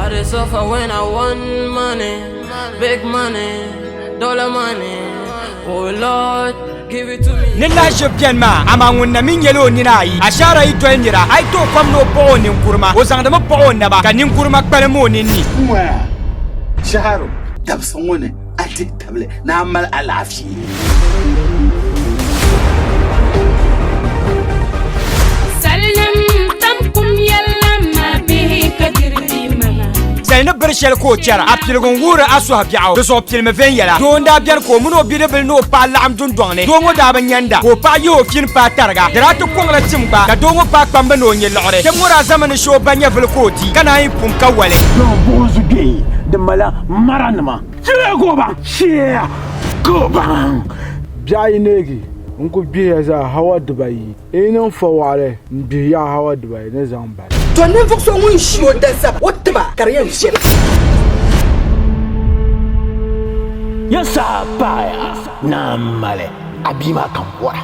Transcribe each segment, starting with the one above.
I dey suffer when I want money, big money, dollar money. Oh Lord, give it to me. Nilla shoppian ma amangun na min yelo ni nayi ashara ito endira ay to kwam no po nin kurma o sangda mo po na ba kanin kurma kpale mo ni wa shaharo dabsan wani atik table na amal alafi na bershel ko tiara apilgon wura aso habiaw so pilme ven yala do nda bian ko muno bidebel no pa lam dun dongne do ngo da banyanda ko pa yo kin pa targa daratu ko ngala timba ka do ngo pa pambe no nye lore te mura zaman sho banya vel ko ti kana yin pum kawale no bozu gay de mala maranma chire go ba shia go bang biayi negi unko biya za hawa dubai enen fawale biya hawa dubai ne zamba to ne fok so mun shi o da sab wotba kariyan shi ya sapaya na male abima kambora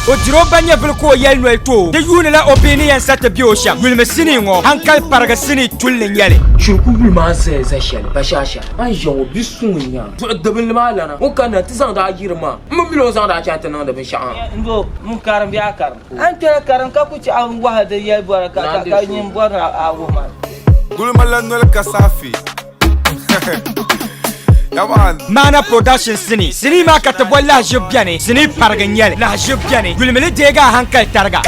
o diro banya vel ko yel no to de yune la opinion sata bio sham wilme sini ngo hankal paraga sini tulle nyale Shurku bil ma sai zashal bashasha an jawo bisunya to dabin malana o kana tisan da girma mun bilo zan da chanta nan da bin sha'an ndo mun karam biya karam an tara karam ka kuci an wahada ya baraka ka yin bora a goma gulmalan nol kasafi Mana production sini ma ka tabo la jibbiane sini parganyel la jibbiane gulmele dega hankal targa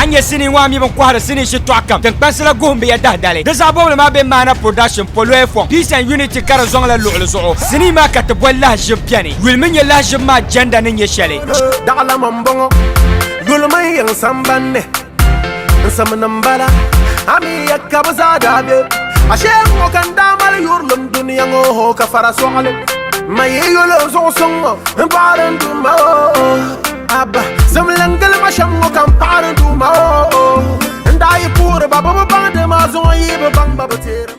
anya sini wa mi ban kwara sini shi to akam tan pasla gombe ya dahdale da zabo ma be mana production polo efo peace and unity kara zongla lu'lu zo sini ma ka tabo la jibbiane gulmen ya la jibma janda nin ya shale dala mambongo gulmai yang sambanne samnambala ami yakabaza dabe ashe mo kan damal yurlum dunya ngo ka fara songale maye yolo so songo parandu ma abba zamlangal masham mo kan parandu ma ndai pour baba bande ma zo yibe bang baba tera